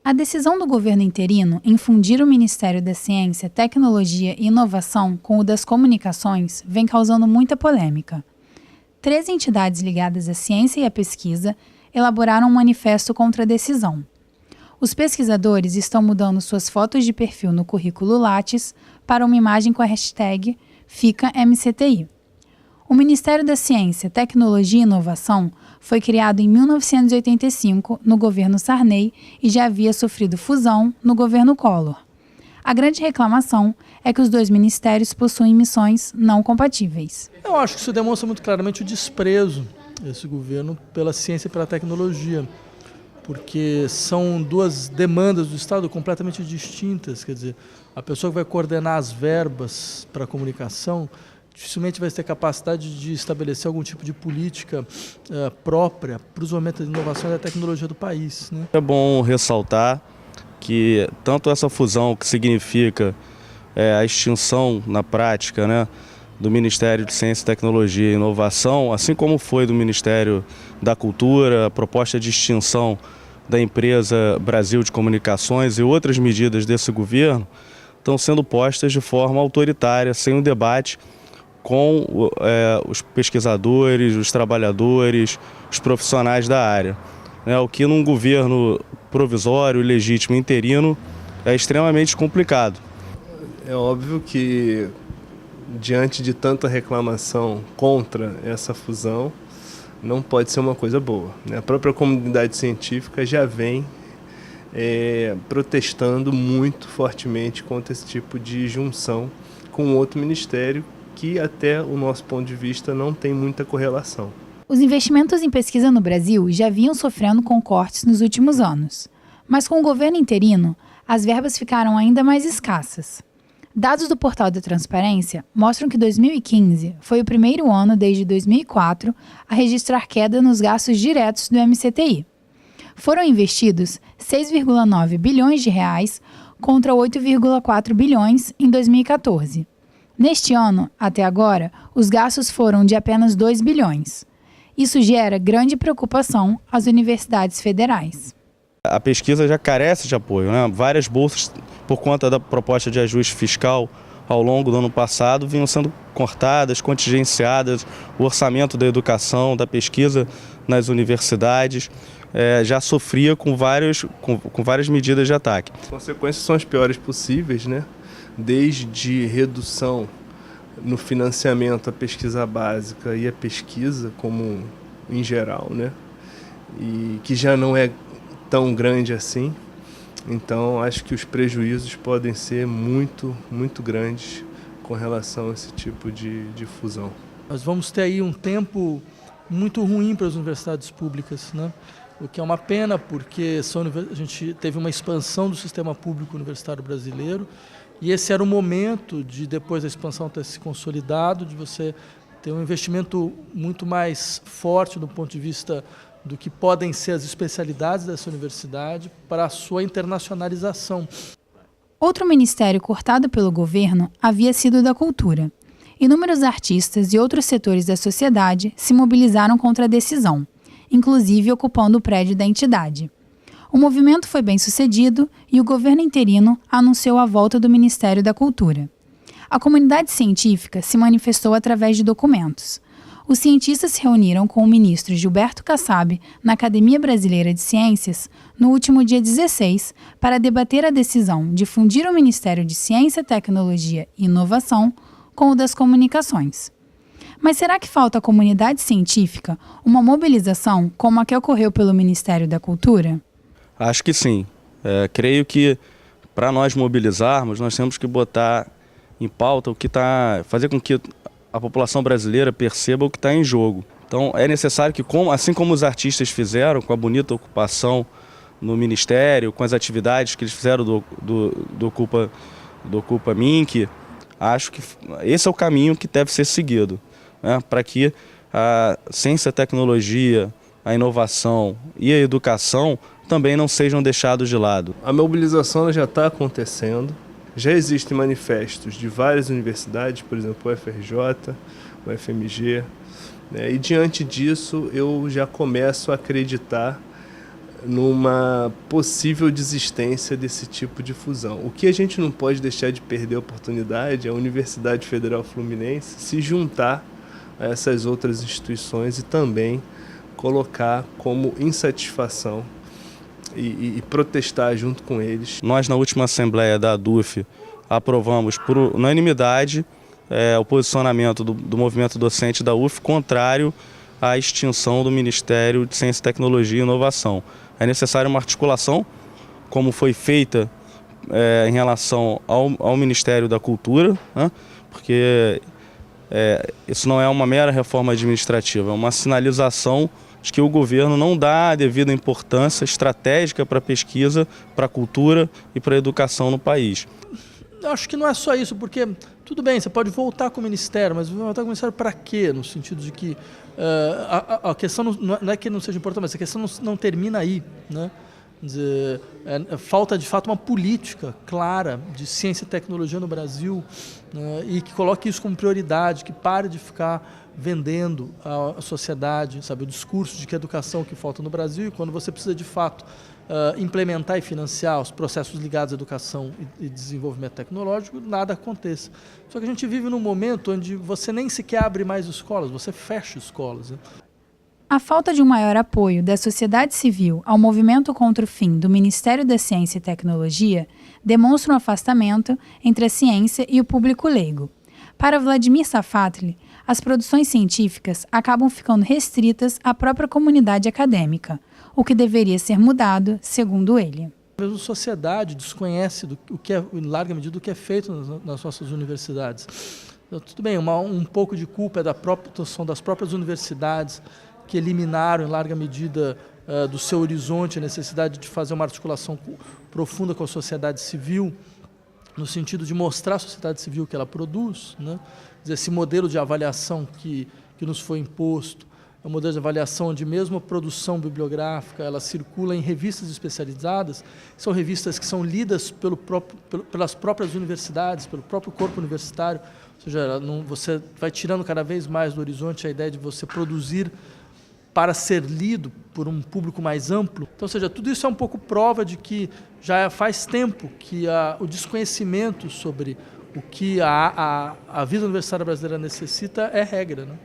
A decisão do governo interino em fundir o Ministério da Ciência, Tecnologia e Inovação com o das Comunicações vem causando muita polêmica. 3 entidades ligadas à ciência e à pesquisa elaboraram um manifesto contra a decisão. Os pesquisadores estão mudando suas fotos de perfil no currículo Lattes para uma imagem com a hashtag #FicaMCTI. O Ministério da Ciência, Tecnologia e Inovação foi criado em 1985 no governo Sarney e já havia sofrido fusão no governo Collor. A grande reclamação é que os 2 ministérios possuem missões não compatíveis. Eu acho que isso demonstra muito claramente o desprezo desse governo pela ciência e pela tecnologia, porque são 2 demandas do Estado completamente distintas. Quer dizer, a pessoa que vai coordenar as verbas para a comunicação dificilmente vai ter capacidade de estabelecer algum tipo de política própria para o desenvolvimento da inovação e da tecnologia do país, né? É bom ressaltar que tanto essa fusão, que significa a extinção na prática, né, do Ministério de Ciência, Tecnologia e Inovação, assim como foi do Ministério da Cultura, a proposta de extinção da empresa Brasil de Comunicações e outras medidas desse governo, estão sendo postas de forma autoritária, sem um debate com os pesquisadores, os trabalhadores, os profissionais da área. O que num governo provisório, legítimo, interino, é extremamente complicado. É óbvio que, diante de tanta reclamação contra essa fusão, não pode ser uma coisa boa, né? A própria comunidade científica já vem protestando muito fortemente contra esse tipo de junção com outro ministério que, até o nosso ponto de vista, não tem muita correlação. Os investimentos em pesquisa no Brasil já vinham sofrendo com cortes nos últimos anos, mas com o governo interino, as verbas ficaram ainda mais escassas. Dados do Portal da Transparência mostram que 2015 foi o primeiro ano desde 2004 a registrar queda nos gastos diretos do MCTI. Foram investidos 6,9 bilhões de reais contra 8,4 bilhões em 2014. Neste ano, até agora, os gastos foram de apenas 2 bilhões. Isso gera grande preocupação às universidades federais. A pesquisa já carece de apoio, né? Várias bolsas, por conta da proposta de ajuste fiscal ao longo do ano passado, vinham sendo cortadas, contingenciadas. O orçamento da educação, da pesquisa nas universidades já sofria com várias medidas de ataque. As consequências são as piores possíveis, né? Desde redução no financiamento à pesquisa básica e à pesquisa como em geral, né? E que já não é tão grande assim. Então, acho que os prejuízos podem ser muito, muito grandes com relação a esse tipo de fusão. Nós vamos ter aí um tempo muito ruim para as universidades públicas, né? O que é uma pena, porque a gente teve uma expansão do sistema público universitário brasileiro e esse era o momento de, depois da expansão ter se consolidado, de você ter um investimento muito mais forte do ponto de vista do que podem ser as especialidades dessa universidade para a sua internacionalização. Outro ministério cortado pelo governo havia sido o da cultura. Inúmeros artistas e outros setores da sociedade se mobilizaram contra a decisão, inclusive ocupando o prédio da entidade. O movimento foi bem sucedido e o governo interino anunciou a volta do Ministério da Cultura. A comunidade científica se manifestou através de documentos. Os cientistas se reuniram com o ministro Gilberto Kassab na Academia Brasileira de Ciências no último dia 16 para debater a decisão de fundir o Ministério de Ciência, Tecnologia e Inovação com o das Comunicações. Mas será que falta à comunidade científica uma mobilização como a que ocorreu pelo Ministério da Cultura? Acho que sim. Creio que para nós mobilizarmos, nós temos que botar em pauta fazer com que a população brasileira perceba o que está em jogo. Então é necessário que, assim como os artistas fizeram com a bonita ocupação no Ministério, com as atividades que eles fizeram do Ocupa Minc, acho que esse é o caminho que deve ser seguido, né, para que a ciência, a tecnologia, a inovação e a educação também não sejam deixados de lado. A mobilização já está acontecendo. Já existem manifestos de várias universidades, por exemplo, o FRJ, o FMG, né? E diante disso eu já começo a acreditar numa possível desistência desse tipo de fusão. O que a gente não pode deixar de perder a oportunidade é a Universidade Federal Fluminense se juntar a essas outras instituições e também colocar como insatisfação e protestar junto com eles. Nós, na última assembleia da ADUF, aprovamos por unanimidade o posicionamento do movimento docente da UF contrário à extinção do Ministério de Ciência, Tecnologia e Inovação. É necessária uma articulação, como foi feita em relação ao Ministério da Cultura, né? Porque isso não é uma mera reforma administrativa, é uma sinalização de que o governo não dá a devida importância estratégica para a pesquisa, para a cultura e para a educação no país. Eu acho que não é só isso, porque tudo bem, você pode voltar com o Ministério, mas voltar com o Ministério para quê? No sentido de que a questão não é que não seja importante, mas a questão não termina aí, né? Quer dizer, falta de fato uma política clara de ciência e tecnologia no Brasil, né, e que coloque isso como prioridade, que pare de ficar vendendo à sociedade, sabe, o discurso de que a educação é o que falta no Brasil, e quando você precisa de fato implementar e financiar os processos ligados à educação e desenvolvimento tecnológico, nada aconteça. Só que a gente vive num momento onde você nem sequer abre mais escolas, você fecha escolas, né? A falta de um maior apoio da sociedade civil ao movimento contra o fim do Ministério da Ciência e Tecnologia demonstra um afastamento entre a ciência e o público leigo. Para Vladimir Safatli, as produções científicas acabam ficando restritas à própria comunidade acadêmica, o que deveria ser mudado, segundo ele. A sociedade desconhece o que é, em larga medida, o que é feito nas nossas universidades. Então, tudo bem, um pouco de culpa são das próprias universidades, que eliminaram, em larga medida, do seu horizonte a necessidade de fazer uma articulação profunda com a sociedade civil, no sentido de mostrar à sociedade civil que ela produz, né? Esse modelo de avaliação que nos foi imposto é um modelo de avaliação onde mesmo a produção bibliográfica ela circula em revistas especializadas, são revistas que são lidas pelas próprias universidades, pelo próprio corpo universitário, ou seja, você vai tirando cada vez mais do horizonte a ideia de você produzir para ser lido por um público mais amplo. Então, ou seja, tudo isso é um pouco prova de que já faz tempo que o desconhecimento sobre o que a vida universitária brasileira necessita é regra, né?